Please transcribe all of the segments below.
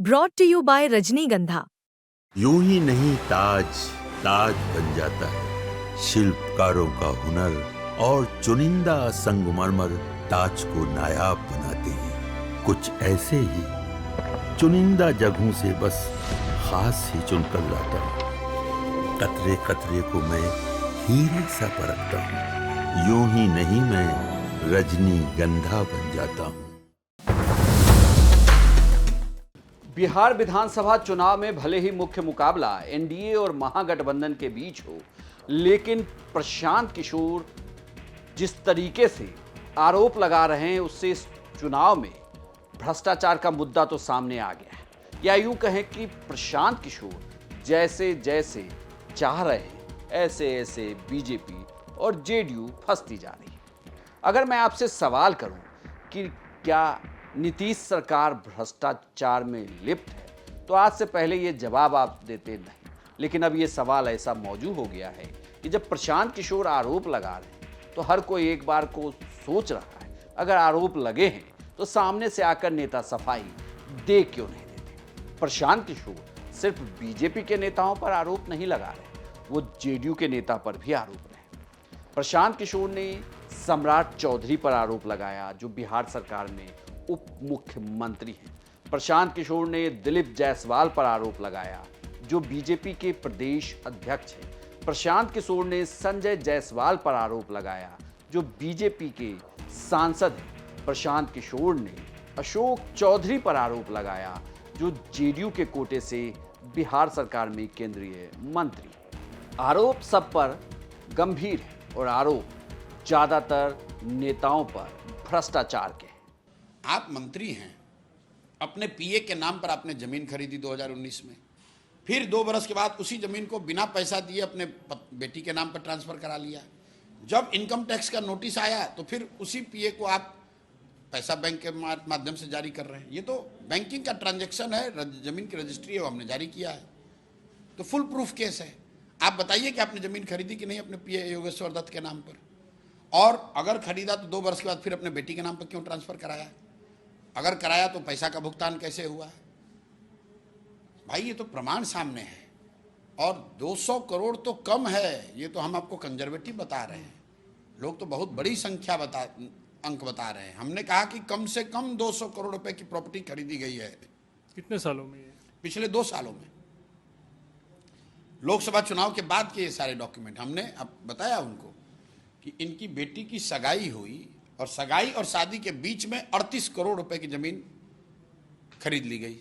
Brought to you bye रजनीगंधा। यूं ही नहीं ताज ताज बन जाता है, शिल्पकारों का हुनर और चुनिंदा संगमरमर ताज को नायाब बनाते हैं। कुछ ऐसे ही चुनिंदा जगहों से बस खास ही चुनकर लाता हूँ। कतरे कतरे को मैं हीरे सा परखता हूँ। यूं ही नहीं मैं रजनीगंधा बन जाता हूँ। बिहार विधानसभा चुनाव में भले ही मुख्य मुकाबला एनडीए और महागठबंधन के बीच हो, लेकिन प्रशांत किशोर जिस तरीके से आरोप लगा रहे हैं उससे इस चुनाव में भ्रष्टाचार का मुद्दा तो सामने आ गया है। या यूं कहें कि प्रशांत किशोर जैसे जैसे चाह रहे हैं ऐसे ऐसे बीजेपी और जेडीयू फंसती जा रही है। अगर मैं आपसे सवाल करूं कि क्या नीतीश सरकार भ्रष्टाचार में लिप्त है, तो आज से पहले ये जवाब आप देते नहीं, लेकिन अब ये सवाल ऐसा मौजूद हो गया है कि जब प्रशांत किशोर आरोप लगा रहे हैं तो हर कोई एक बार को सोच रहा है अगर आरोप लगे हैं तो सामने से आकर नेता सफाई दे क्यों नहीं देते। प्रशांत किशोर सिर्फ बीजेपी के नेताओं पर आरोप नहीं लगा रहे, वो जेडीयू के नेता पर भी आरोप रहे। प्रशांत किशोर ने सम्राट चौधरी पर आरोप लगाया जो बिहार सरकार में उप मुख्यमंत्री हैं। प्रशांत किशोर ने दिलीप जायसवाल पर आरोप लगाया जो बीजेपी के प्रदेश अध्यक्ष हैं। प्रशांत किशोर ने संजय जायसवाल पर आरोप लगाया जो बीजेपी के सांसद हैं। प्रशांत किशोर ने अशोक चौधरी पर आरोप लगाया जो जेडीयू के कोटे से बिहार सरकार में केंद्रीय मंत्री। आरोप सब पर गंभीर है और आरोप ज्यादातर नेताओं पर भ्रष्टाचार के। आप मंत्री हैं, अपने पीए के नाम पर आपने जमीन खरीदी 2019 में, फिर 2 बरस के बाद उसी जमीन को बिना पैसा दिए अपने बेटी के नाम पर ट्रांसफर करा लिया। जब इनकम टैक्स का नोटिस आया तो फिर उसी पीए को आप पैसा बैंक के माध्यम से जारी कर रहे हैं। ये तो बैंकिंग का ट्रांजैक्शन है, जमीन की रजिस्ट्री है, वो हमने जारी किया है, तो फुल प्रूफ केस है। आप बताइए कि आपने जमीन खरीदी कि नहीं अपने पीए योगेश्वर दत्त के नाम पर, और अगर खरीदा तो 2 बरस के बाद फिर अपने बेटी के नाम पर क्यों ट्रांसफर कराया? अगर कराया तो पैसा का भुगतान कैसे हुआ है? भाई ये तो प्रमाण सामने है। और 200 करोड़ तो कम है, ये तो हम आपको कंजर्वेटिव बता रहे हैं। लोग तो बहुत बड़ी संख्या अंक बता रहे हैं। हमने कहा कि कम से कम 200 करोड़ रुपए की प्रॉपर्टी खरीदी गई है। कितने सालों में? पिछले 2 सालों में। लोकसभा चुनाव के बाद के ये सारे डॉक्यूमेंट हमने अब बताया उनको कि इनकी बेटी की सगाई हुई और सगाई और शादी के बीच में 38 करोड़ रुपए की जमीन खरीद ली गई।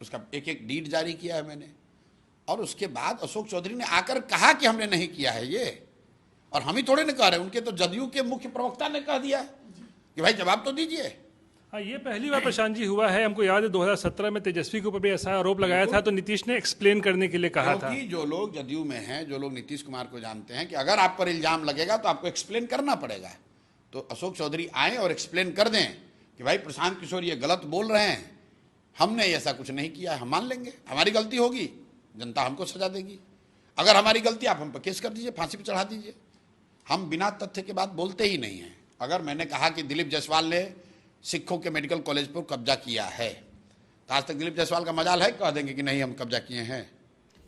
उसका एक एक डीड जारी किया है मैंने। और उसके बाद अशोक चौधरी ने आकर कहा कि हमने नहीं किया है ये, और हम ही थोड़े ने कह रहे, उनके तो जदयू के मुख्य प्रवक्ता ने कह दिया कि भाई जवाब तो दीजिए। हाँ, ये पहली बार प्रशांत जी हुआ है। हमको याद है 2017 में तेजस्वी के ऊपर भी ऐसा आरोप लगाया था, तो नीतीश ने एक्सप्लेन करने के लिए कहा था। क्योंकि जो लोग जदयू में हैं, जो लोग नीतीश कुमार को जानते हैं कि अगर आप पर इल्जाम लगेगा तो आपको एक्सप्लेन करना पड़ेगा, तो अशोक चौधरी आए और एक्सप्लेन कर दें कि भाई प्रशांत किशोर ये गलत बोल रहे हैं, हमने ऐसा कुछ नहीं किया। हम मान लेंगे, हमारी गलती होगी, जनता हमको सजा देगी। अगर हमारी गलती, आप हम पर केस कर दीजिए, फांसी पर चढ़ा दीजिए। हम बिना तथ्य के बात बोलते ही नहीं हैं। अगर मैंने कहा कि दिलीप जायसवाल ने सिखों के मेडिकल कॉलेज पर कब्जा किया है, तो आज तक दिलीप जायसवाल का मजाल है, कह देंगे कि नहीं हम कब्जा किए हैं।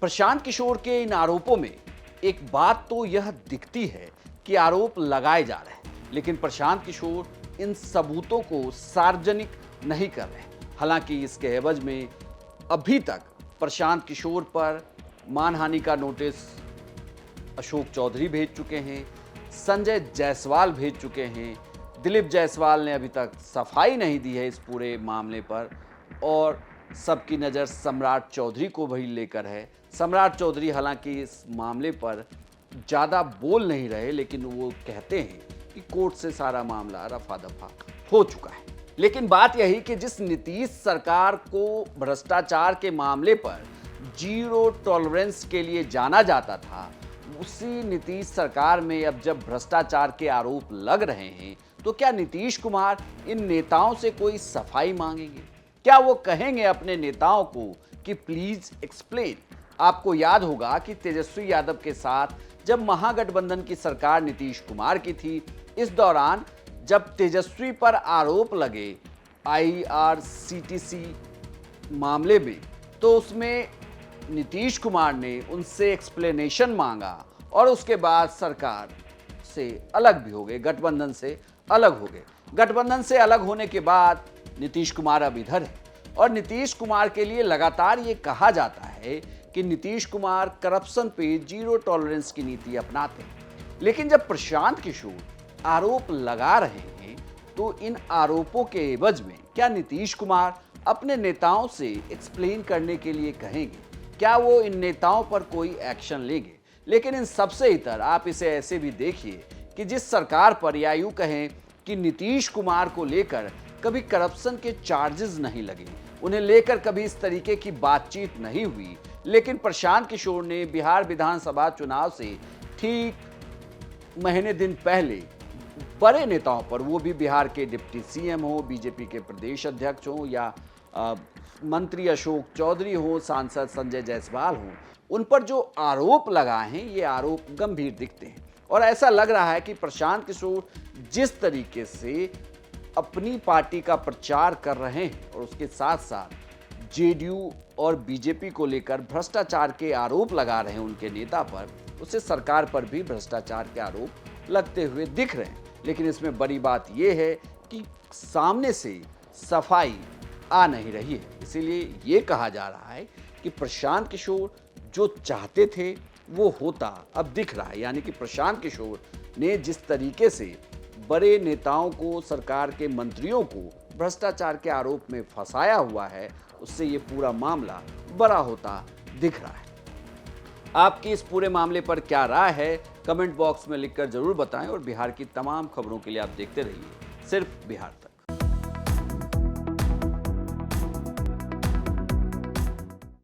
प्रशांत किशोर के इन आरोपों में एक बात तो यह दिखती है कि आरोप लगाए जा रहे हैं, लेकिन प्रशांत किशोर इन सबूतों को सार्वजनिक नहीं कर रहे। हालांकि इसके एवज में अभी तक प्रशांत किशोर पर मानहानि का नोटिस अशोक चौधरी भेज चुके हैं, संजय जायसवाल भेज चुके हैं, दिलीप जायसवाल ने अभी तक सफाई नहीं दी है इस पूरे मामले पर, और सबकी नज़र सम्राट चौधरी को भी लेकर है। सम्राट चौधरी हालांकि इस मामले पर ज़्यादा बोल नहीं रहे, लेकिन वो कहते हैं कि कोर्ट से सारा मामला रफा दफा हो चुका है। लेकिन बात यही कि जिस नीतीश सरकार को भ्रष्टाचार के मामले पर जीरो टॉलरेंस के लिए जाना जाता था, उसी नीतीश सरकार में अब जब भ्रष्टाचार के आरोप लग रहे हैं, तो क्या नीतीश कुमार इन नेताओं से कोई सफाई मांगेंगे? क्या वो कहेंगे अपने नेताओं को कि प्लीज एक्सप्लेन? आपको याद होगा कि तेजस्वी यादव के साथ जब महागठबंधन की सरकार नीतीश कुमार की थी, इस दौरान जब तेजस्वी पर आरोप लगे आईआरसीटीसी मामले में तो उसमें नीतीश कुमार ने उनसे एक्सप्लेनेशन मांगा और उसके बाद सरकार से अलग भी हो गए, गठबंधन से अलग हो गए। गठबंधन से अलग होने के बाद नीतीश कुमार अब इधर है और नीतीश कुमार के लिए लगातार ये कहा जाता है कि नीतीश कुमार करप्शन पे जीरो टॉलरेंस की नीति अपनाते हैं। लेकिन जब प्रशांत किशोर आरोप लगा रहे हैं तो इन आरोपों के एवज में क्या नीतीश कुमार अपने नेताओं से एक्सप्लेन करने के लिए कहेंगे? क्या वो इन नेताओं पर कोई एक्शन लेंगे? लेकिन इन सबसे इतर आप इसे ऐसे भी देखिए कि जिस सरकार पर या यूं कहें कि नीतीश कुमार को लेकर कभी करप्शन के चार्जेस नहीं लगे, उन्हें लेकर कभी इस तरीके की बातचीत नहीं हुई, लेकिन प्रशांत किशोर ने बिहार विधानसभा चुनाव से ठीक महीने दिन पहले बड़े नेताओं पर, वो भी बिहार के डिप्टी सीएम हो, बीजेपी के प्रदेश अध्यक्ष हो या मंत्री अशोक चौधरी हो, सांसद संजय जायसवाल हो, उन पर जो आरोप लगाए हैं ये आरोप गंभीर दिखते हैं। और ऐसा लग रहा है कि प्रशांत किशोर जिस तरीके से अपनी पार्टी का प्रचार कर रहे हैं और उसके साथ साथ जेडीयू और बीजेपी को लेकर भ्रष्टाचार के आरोप लगा रहे हैं उनके नेता पर, उससे सरकार पर भी भ्रष्टाचार के आरोप लगते हुए दिख रहे हैं। लेकिन इसमें बड़ी बात यह है कि सामने से सफाई आ नहीं रही है। इसीलिए ये कहा जा रहा है कि प्रशांत किशोर जो चाहते थे वो होता अब दिख रहा है। यानी कि प्रशांत किशोर ने जिस तरीके से बड़े नेताओं को, सरकार के मंत्रियों को भ्रष्टाचार के आरोप में फंसाया हुआ है, उससे ये पूरा मामला बड़ा होता दिख रहा है। आपकी इस पूरे मामले पर क्या राय है, कमेंट बॉक्स में लिखकर जरूर बताएं और बिहार की तमाम खबरों के लिए आप देखते रहिए सिर्फ बिहार तक।